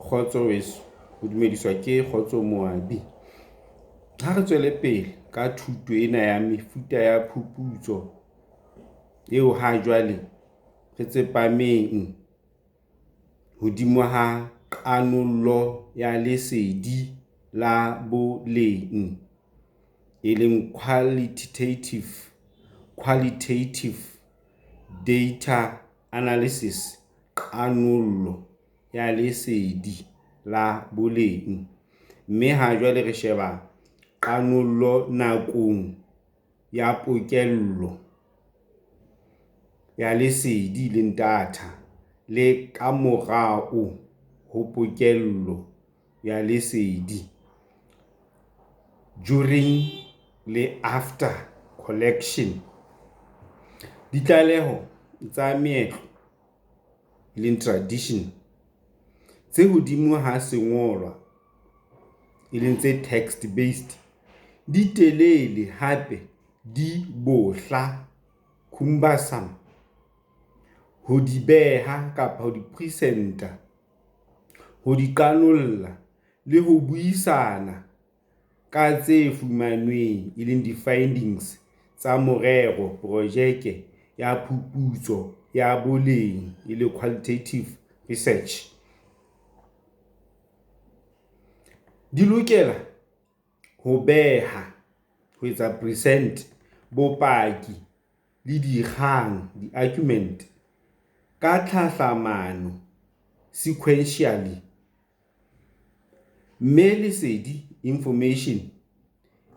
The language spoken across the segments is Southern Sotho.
Kgotso weso, ho dumediswa ke Kgotso Moabi. Ha re tswele pele ka thuto ena ya mefuta ya phuputso eo ha jwale re tsepameng hodimo ha qanollo ya lesedi la boleng, e leng qualitative data analysis, qanollo ya lesedi la boleng. Mme ha jwale re sheba qanollo nakong ya pokello ya lesedi le data, le ka morao ho pokello ya lesedi, during le after collection. Ditlaleho tsa meetlo, le tradition, tse hodimo ha sengolwa e leng tse text based, di telele hape di bohla, cumbersome, ho di beha kapa ho di presenta, ho di qanolla le ho buisana ka tse fumanweng e leng di-findings tsa morero projeke ya phuputso ya boleng, e le qualitative research. Di lokela ho beha, ho etsa present, bopaki le dikgang, di-argument, ka tlhahlamano, sequentially. Mme lesedi, information,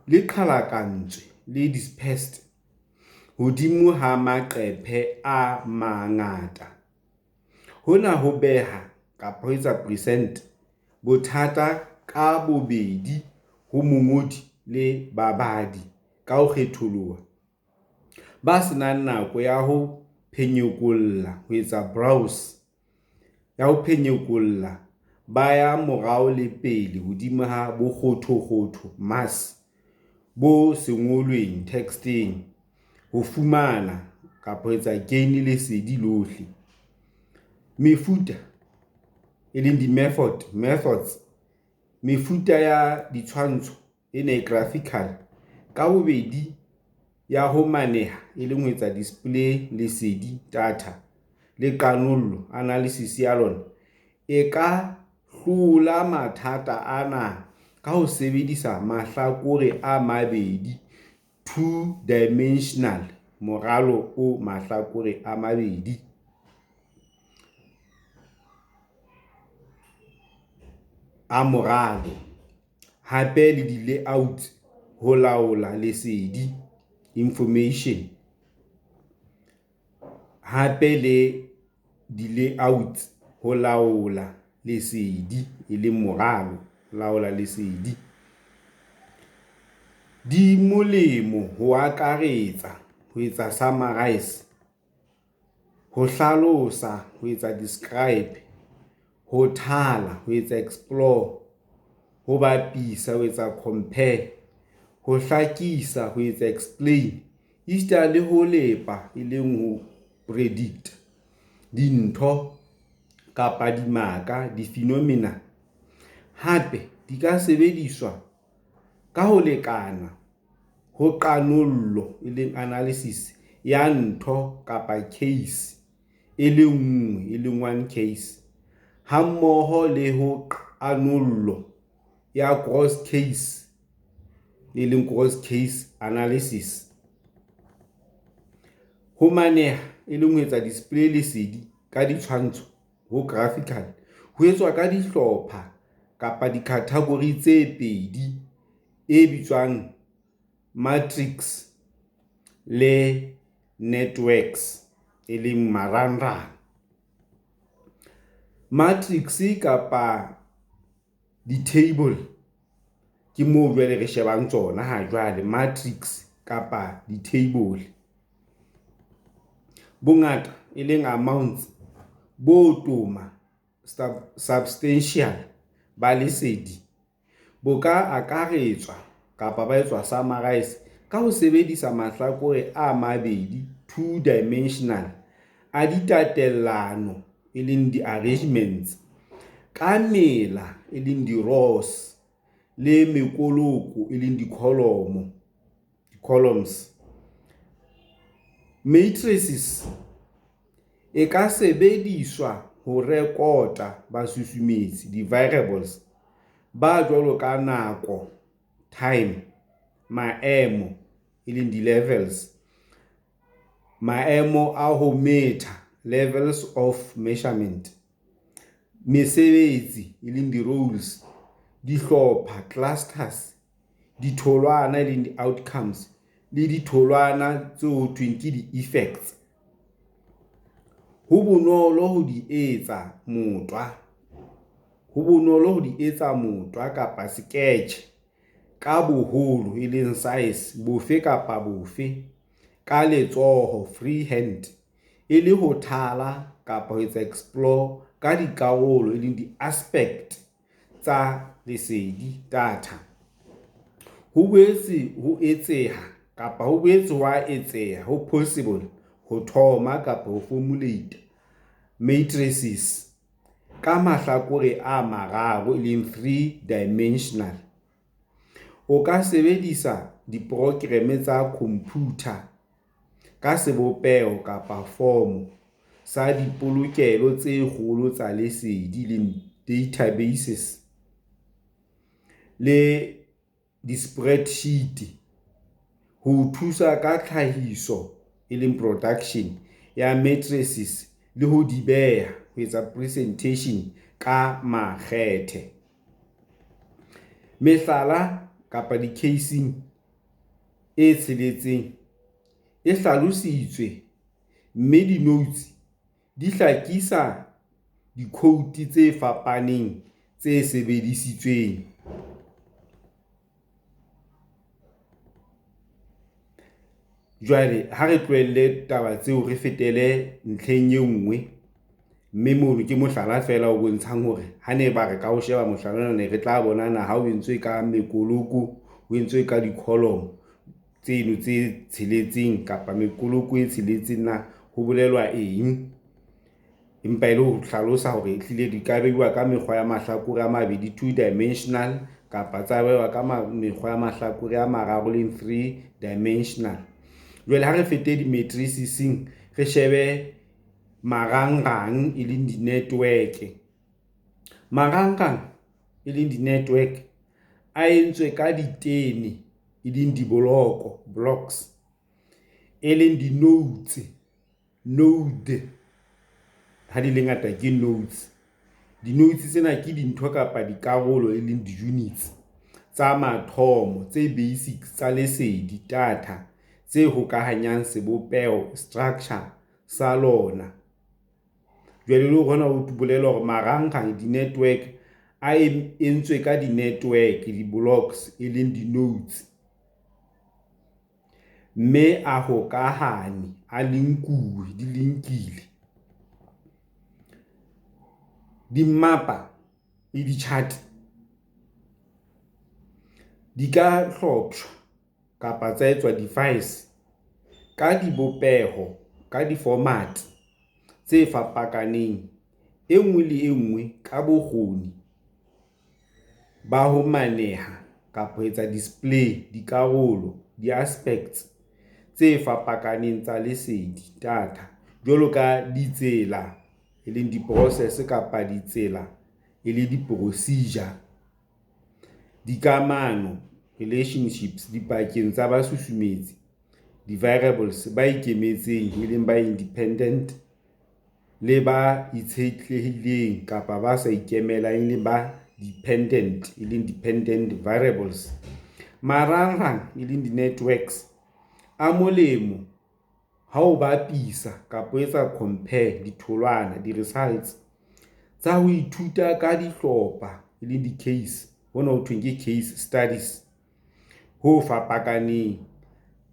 le qhalakantswe le dispersed hodimo ha maqephe a mangata. Hona ho beha kapa ho etsa present bothata ka bobedi ho mongodi le babadi, ka ho kgetholoha, ba senang nako ya ho phenyekolla, ho etsa browse, ya ho phenyekolla ba ya morao le pele hodimo ha bokgothokgotho, mass, bo sengolweng texteng, ho fumana kapa ho etsa gain lesedi lohle. Mefuta, e leng methods, mefuta ya ditshwantsho, ene graphical, ka bobedi ya ho maneha, e leng ho etsa display lesedi, data, le qanollo, analysis ya lona, e ka hlola mathata ana ka ho sebedisa mahlakore a mabedi, two-dimensional, moralo o mahlakore a mabedi. A moralo hape le di-layout ho laola lesedi, information, hape le di-layout ho laola lesedi, e leng moralo, laola lesedi. Di molemo ho akaretsa, ho etsa summarize, ho hlalosa, ho etsa describe, ho thala, ho etsa explore, ho bapisa, ho etsa compare, ho hlakisa, ho etsa explain, esita le ho lepa, e leng ho predict, dintho kapa dimaka, di-phenomena. Hape di ka sebediswa ka ho lekana ho qanollo, e leng analysis, ya ntho kapa case e le nngwe, e leng one case, ha mmoho le ho qanollo ya gross case, e leng gross case analysis. Ho maneha, e leng ho etsa display lesedi ka ditshwantsho, ho graphical, ho etswa ka dihlopha kapa di-category tse pedi, e bitswang matrix le networks, e leng marangrang. Matrix kapa di-table ke moo jwale re shebang tsona ha jwale, matrix kapa di-table. Bongata, e leng amounts, bo toma, substantial, ba lesedi, bo ka akaretswa kapa ba etswa summarize ka ho sebedisa mahlakore a mabedi, two-dimensional, a ditatellano, e leng di-arrangements, ka mela e leng di-rows le mekoloko e leng di-columns. Matrices e ka sebediswa ho rekota basusumetsi, di-variables ba jwalo ka nako, time, maemo e leng di-levels, maemo a ho metha, levels of measurement, mesebetsi e leng di-roles, dihlopha, clusters, ditholwana e leng di-outcomes, le ditholwana tse ho thweng ke di-effects. Ho bonolo ho di etsa motwa kapa sketch ka boholo e leng size bofe kapa bofe, ka letsoho, freehand, e le ho thala kapa ho etsa explore ka dikarolo e leng di-aspect tsa lesedi, data. Ho boetse hwa etseha ho possible ho thoma kapa ho formulate matrices ka mahlakore a mararo e leng 3-dimensional. O ka sebedisa diprograme tsa computer ka sebopeho kapa form sa dipolokelo tse kgolo tsa lesedi le databases le di-spreadsheet ho thusa ka tlhahiso e leng production ya matrices le ho di beha ho etsa presentation ka makgethe. Mehlala kapa di-casing e tsheletseng e hlalositswe, mme di-notes di hlakisa di-code tse fapaneng tse sebedisitsweng. Jwale ha re tlohelle taba tseo re fetele ntlheng e nngwe, mme mono ke mohlala fela o bontshang hore ha ne ba re ka ho sheba mohlala ne re tla bona na ha o entswe ka mekoloko, o entswe ka di-column tseno tse tsheletseng kapa mekoloko e tsheletseng, na ho bolelwa eng, empa e le ho hlalosa hore ehlile di ka beiwa ka mekgwa ya mahlakore a mabedi, 2-dimensional, kapa tsa beiwa ka mekgwa ya mahlakore a mararo leng 3-dimensional. Jwale ha re fete di-matricesing, re shebe marangrang e leng di-network. Marangrang e leng di-network a entswe ka ditene e leng blocks, e leng di-nodes, node ha di le ngata ke nodes. Di-nodes tsena ke dintho kapa dikarolo e leng di-units tsa mathomo tse basic tsa lesedi, data, tse hokahanyang sebopeho, structure sa lona. Jwale le hona ho bolela hore marangrang, di-network a entswe ka di-network, di-blocks e leng di-nodes, mme a hokahane, a linkuwe, di linkile. Dimapa le di-chart di ka hlopshwa kapa tsa etswa device ka dibopeho, ka di-format tse fapakaneng, e nngwe le e nngwe ka bokgoni ba ho maneha kapa ho etsa display dikarolo, di-aspects tse fapakaneng tsa lesedi, data, jwalo ka ditsela e leng di-process kapa ditsela e le di-procedure, dikamano, relationships dipakeng tsa basusumetsi, di-variables ba ikemetseng e leng ba independent, le ba itshetlehileng kapa ba sa ikemelang e leng ba dependent e leng dependent variables. Marangrang e leng di-networks a molemo ha o bapisa kapa o etsa compare ditholwana, di-results tsa ho ithuta ka dihlopha e leng di-case, hona ho thweng ke case studies, ho fapakaneng,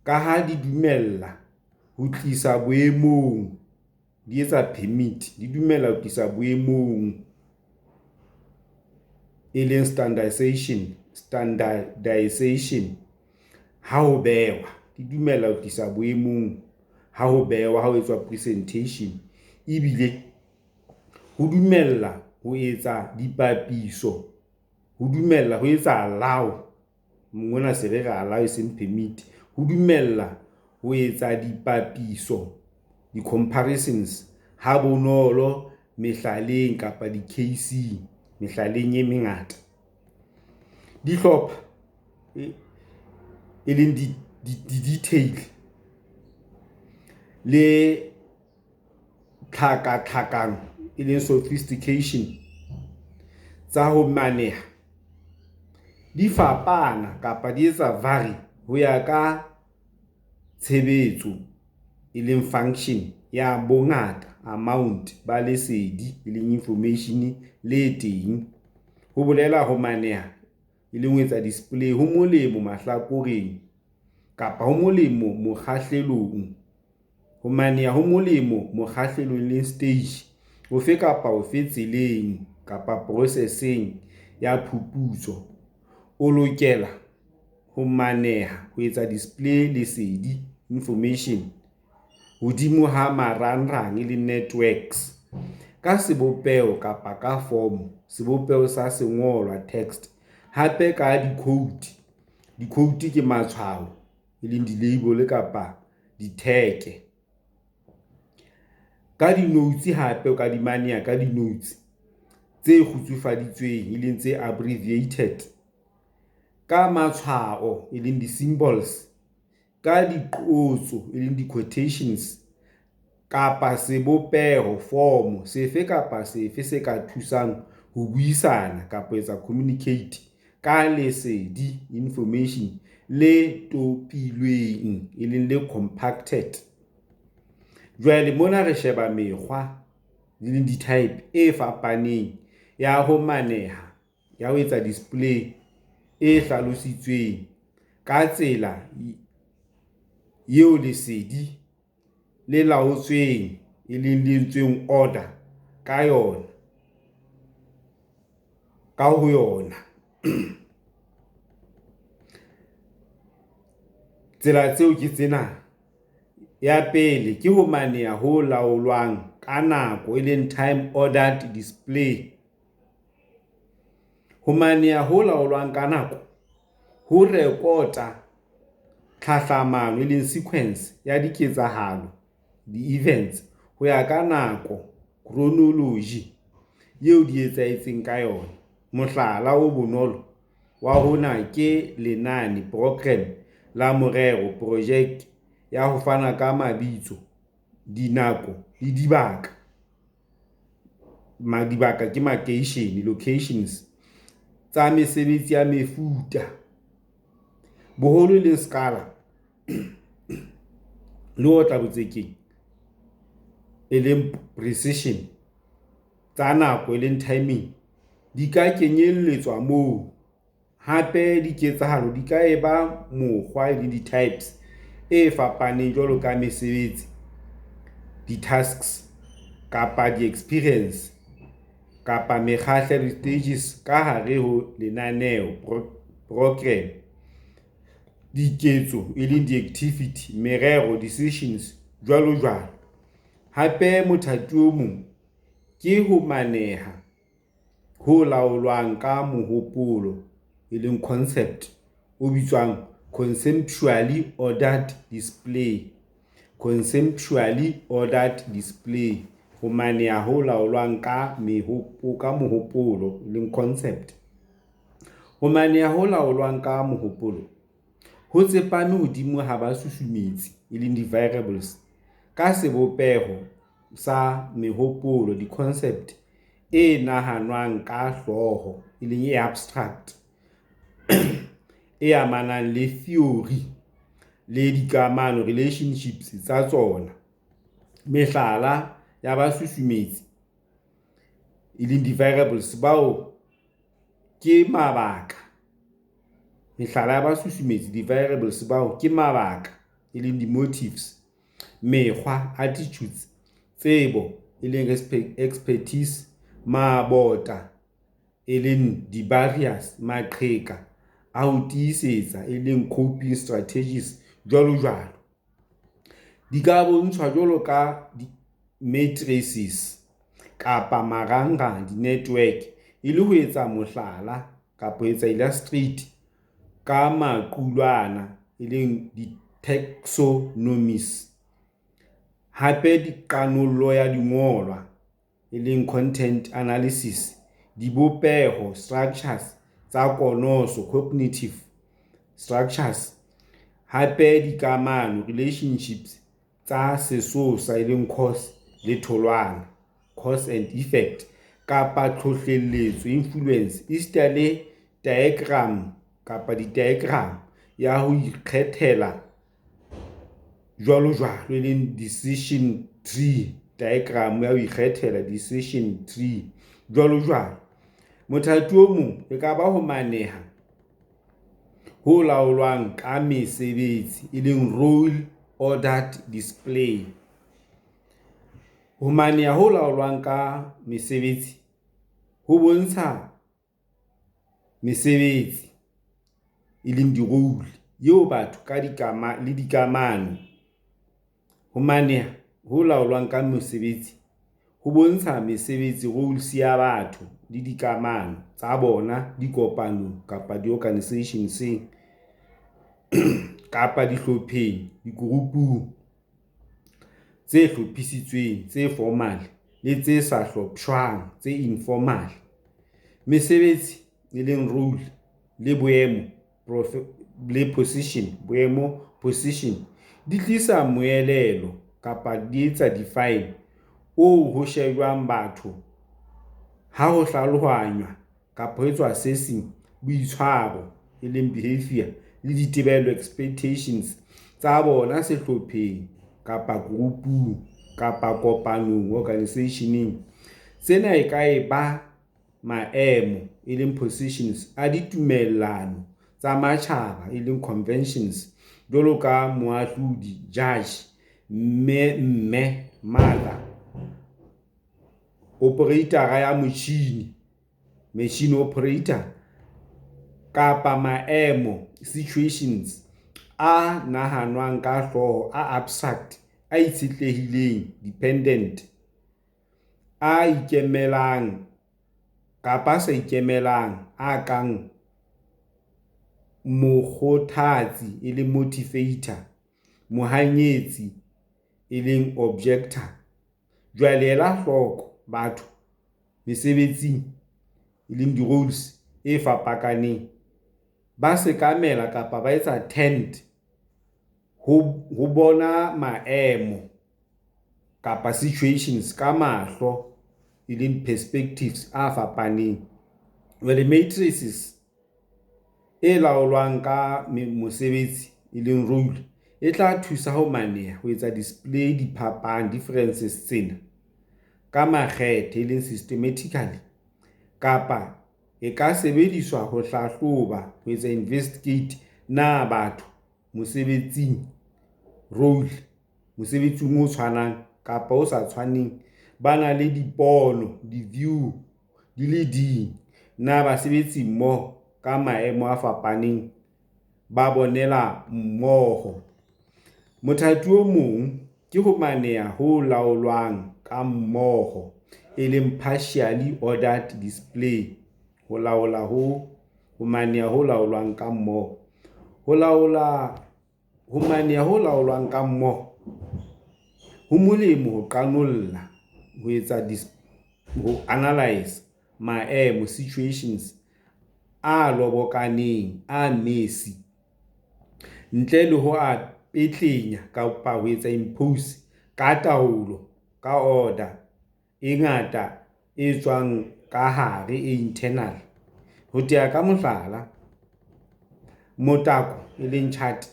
ka ha di dumella ho tlisa boemong, di etsa permit, di dumella ho tlisa boemong e leng standardization ha ho behwa, di dumella ho tlisa boemong ha ho behwa, ha ho etswa presentation, ebile ho dumella ho etsa dipapiso, ho dumella ho etsa allow, mona se re allow eseng permit, ho dumella ho etsa dipapiso, di-comparisons ha bonolo mehlaleng kapa di-casing, mehlaleng e mengata. Dihlopha e leng di-detail le tlhakatlhakano e leng sophistication tsa ho maneha di fapana kapa di etsa vary ho ya ka tshebetso e leng function ya bongata, amount ba lesedi e leng information le teng. Ho bolela ho maneha e leng ho etsa display ho molemo mahlakoreng kapa ho molemo mokgahlelong. Ho maneha ho molemo mokgahlelong le stage ofe kapa ofe tseleng kapa processing ya phuputso. O lokela ho maneha ho etsa display lesedi, information, hodimo ha marangrang le networks ka sebopeho kapa ka form, sebopeho sa sengolwa text, hape ka di-code. Di-code ke matshwao e leng di-label kapa di-tag. Ka di-notes hape o ka di maneha ka di-notes tse kgutsufaditsweng e leng tse abbreviated, ka matshwao e leng di-symbols, ka diqotso e leng di-quotations, kapa sebopeho form sefe kapa sefe se ka thusang ho buisana kapa etsa communicate ka lesedi, information le topilweng e leng le compacted. Jwale mona re sheba mekgwa le leng di-type e fapaneng ya ho maneha ya ho etsa display e hlalositsweng ka tsela eo lesedi le laotsweng e leng lentsweng order ka yona, ka ho yona. Tsela tseo ke tsena. Ya pele ke ho maneha ho laolwang ka nako e leng time ordered display. Ho maneha ho laolwang ka nako ho rekota tlhahlamano e leng sequence ya diketsahalo, di-events, ho ya ka nako, chronology eo di etsahetseng ka yona. Mohlala o bonolo wa hona ke lenane, program la morero, project ya ho fana ka mabitso, dinako le dibaka. Dibaka ke makeishene, locations tsa mesebetsi ya mefuta, boholo le scala le ho tla botsekeng e leng precision tsa nako e leng timing di ka kenyelletswa moo. Hape diketsahalo di ka eba mokgwa le di-types e fapaneng jwalo ka mesebetsi, di-tasks kapa di-experience kapa mekgahlo le stages ka hare ho lenaneo, program, diketso e leng di-activity, merero, decisions, jwalo jwalo. Hape mothati o mong ke ho maneha ho laolwang ka mohopolo e leng concept o bitswang conceptually ordered display. Conceptually ordered display, ho maneha ho laolwang ka mohopolo e leng concept. Ho maneha ho laolwang ka mohopolo ho tsepame hodimo ha ba susumetsi e leng di-variables ka sebopeho sa mehopolo, di-concept e nahanwang ka hlooho e leng e abstract e amanang le theory le dikamano, relationships tsa tsona. Mehlala ya basusumetsi e leng di-variables bao ke mabaka. Mehlala ya basusumetsi, di-variables bao ke mabaka e leng di-motives, mekgwa, attitudes, tsebo e leng expertise, mabota e leng di-barriers, maqheka a ho tiisetsa e leng coping strategies, jwalo jwalo. Di ka bontshwa jwalo ka di-matrices kapa marangrang di-network e le ho etsa mohlala kapa ho etsa illustrate ka maqulwana e leng di-taxonomies. Hape diqanollo ya dingolwa e leng content analysis, dibopeho structures tsa konoso cognitive structures, hape dikamano relationships tsa sesosa e leng cause le tholwana cause and effect, kapa tlhohleletso influence esita le diagram kapa di-diagram ya ho ikgethela jwalo jwalo e leng decision tree diagram ya ho ikgethela decision tree jwalo jwalo. Mothati o mong e ka ba ho maneha ho laolwang ka mesebetsi e leng role ordered display. Ho maneha ho laolwang ka mesebetsi ho bontsha mesebetsi e leng di-role eo batho ka dikamano. Ho maneha ho laolwang ka mesebetsi ho bontsha mesebetsi roles ya batho le dikamano tsa bona dikopanong kapa di-organisations kapa dihlopheng, digroupung tse hlophisitsweng, tse formal le tse sa hlopshwang, tse informal. Mesebetsi e leng role le boemo le position, boemo position di tlisa moelelo kapa di etsa define ho shejwang batho ha ho hlalohanywa kapa ho etswa assessing boitshwaro e leng behavior le ditebello expectations tsa bona sehlopheng kapa groupung kapa kopanong organisationeng. Sena e ka e ba maemo e leng positions a ditumellano tsa matjhaba e leng conventions jwalo ka moahlodi judge, mme mother, operator ya motjhini machine operator, kapa maemo situations a nahanwang ka hlooho a abstract, a itshetlehileng dependent, a ikemelang kapa sa ikemelang a kang mokgothatsi e leng motivator, mohanyetsi e leng objector. Jwale ela hloko batho mesebetsing e leng di-roles e fapakaneng ba sekamela kapa ba etsa tend ho bona maemo kapa situations ka mahlo e leng perspectives a fapaneng. Jwale matrices e laolwang ka mosebetsi e leng role e tla thusa ho maneha ho etsa display diphapang differences tsena ka makgethe e leng systematically, kapa e ka sebediswa ho hlahloba ho etsa investigate na batho mosebetsing role mosebetsing o tshwanang kapa o sa tshwaneng ba na le dipono di-view di le ding na basebetsi mmoho ka maemo a fapaneng ba bonela mmoho. Mothati o mong ke ho maneha ho laolwang ka mmoho e leng partially ordered display. Ho laola ho maneha ho laolwang ka mmoho, ho maneha ho laolwang ka mmoho ho molemo ho qanolla ho etsa ho analyze maemo situations a lobokaneng a messy ntle le ho a petlenya kapa ho etsa impose ka taolo ka order e ngata e tswang ka hare e internal. Ho tea ka mohlala, motako e leng chart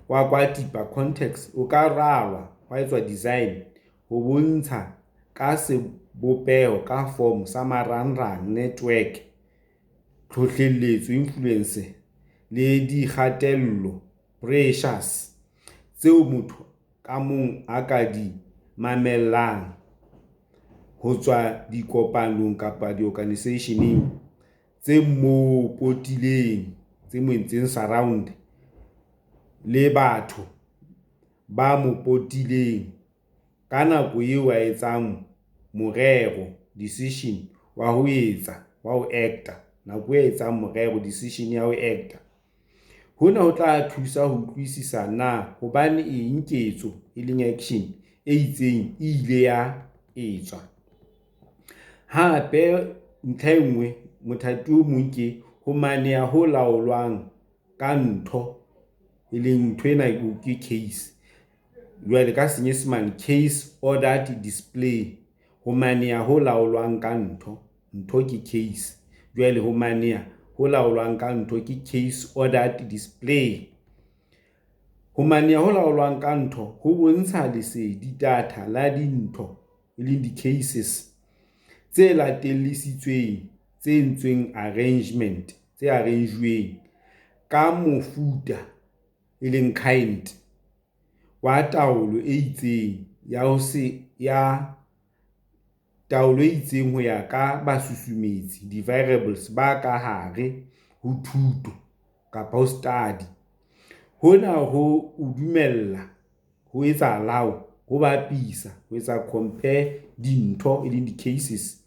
wa kwatipa context o ka ralwa wa etswa design ho bontsha ka sebopeho ka form sa marangrang network, tlhohleletso influence le dikgatello pressures tseo motho ka mong a ka di mamellang ho tswa dikopanong kapa di-organisationeng tse mo potileng, tse mo entseng surround le batho ba mo potileng ka nako eo a etsang morero, decision, wa ho acta, nako e etsang morero, decision ya ho acta. Hona ho tla thusa ho utlwisisa na hobane eng ketso e leng action e itseng e ile ya etswa. Hape ntlha e nngwe, mothati o mong ke ho maneha ho laolwang ka ntho, e leng ntho ena ke case. Jwale ka Senyesemane, case ordered display, ho maneha ho laolwang ka ntho ke case. Jwale ho maneha ho laolwang ka ntho ke case ordered display. Ho maneha ho laolwang ka ntho ho bontsha lesedi, data la dintho, e leng di-cases tse latellisitsweng, tse entsweng arrangement, tse arrange-weng ka mofuta, e leng kind, wa taolo e itseng taolo e itseng ho ya ka basusumetsi, di-variables ba ka hare ho thuto kapa ho study. Hona ho dumella ho etsa allow, ho bapisa, ho etsa compare dintho, e leng di-cases,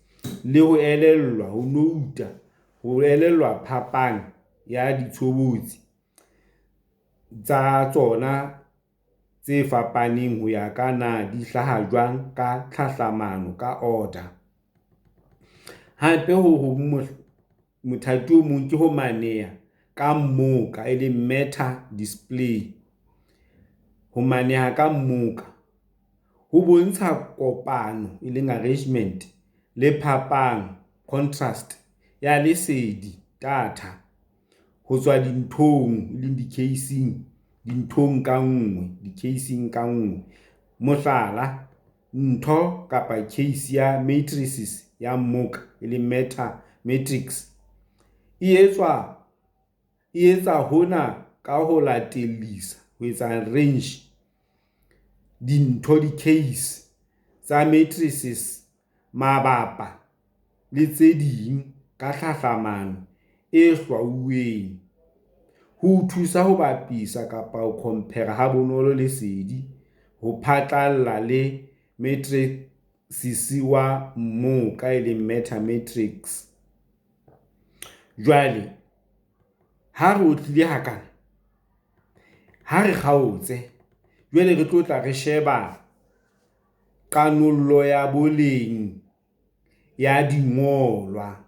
le ho elellwa, ho nouta, ho elellwa phapang ya ditshobotsi tsa tsona tse fapaneng ho ya ka na di hlaha jwang ka tlhahlamano, ka order. Hape mothati o mong ke ho maneha ka mmoka, e leng meta display. Ho maneha ka mmoka ho bontsha kopano, e leng arrangement, le phapang, contrast, ya lesedi, data, ho tswa dinthong, e leng dinthong ka nngwe, di-casing ka nngwe. Mohlala, ntho kapa case ya matrices ya mmoka, e leng matrix, e etsa hona ka ho latellisa, ho etsa range dintho, di-case tsa matrices mabapa le tse ding ka tlhahlamano e hlwauweng, ho thusa ho bapisa kapa ho compare ha bonolo lesedi, ho phatlalla le matrices wa mmoka, e leng meta matrix. Jwale ha re otlile hakana, ha re kgaotse, jwale re tlo tla re sheba kanollo ya boleng ya dingolwa,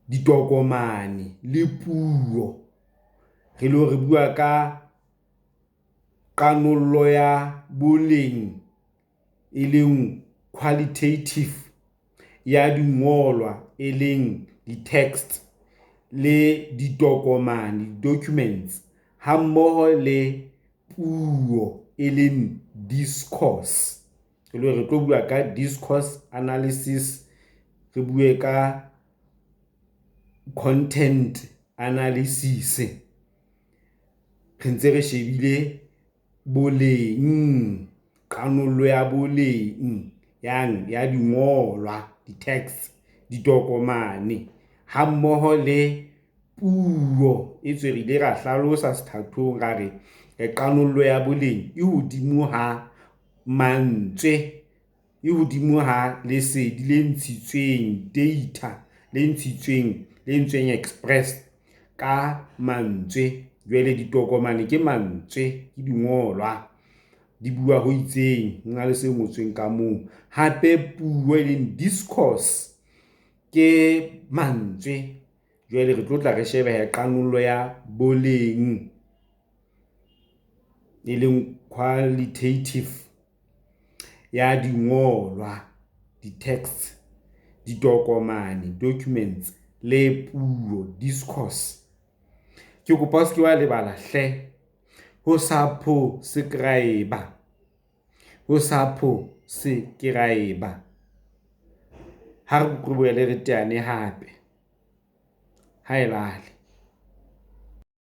ditokomane le puo. Re bua ka kanollo ya boleng, e leng qualitative, ya dingolwa, e leng di-text, le ditokomane, documents, ha mmoho le puo, e leng discourse. Re tlo bua ka discourse analysis, re bue ka content analysis, re ntse re shebile boleng, kanollo ya boleng ya dingolwa, di-text, ditokomane, ha mmoho le puo. E tswe re ile ra hlalosa sethathong ra re kanollo ya boleng e hodimo ha mantswe, e hodimo ha lesedi le ntshitsweng, data le entsweng expressed ka mantswe. Jwale ditokomane ke mantswe, ke dingolwa, di bua ho itseng, ho na le se ngotsweng ka moo. Hape puo, e leng discourse, ke mantswe. Jwale re tlo tla re shebe kanollo ya boleng, e leng qualitative, ya dingolwa, di-text, ditokomane, documents, le puo, discourse. Ke kopa o se wa lebala hle, ho subscribe, ha re boele re teane hape, ha e lale.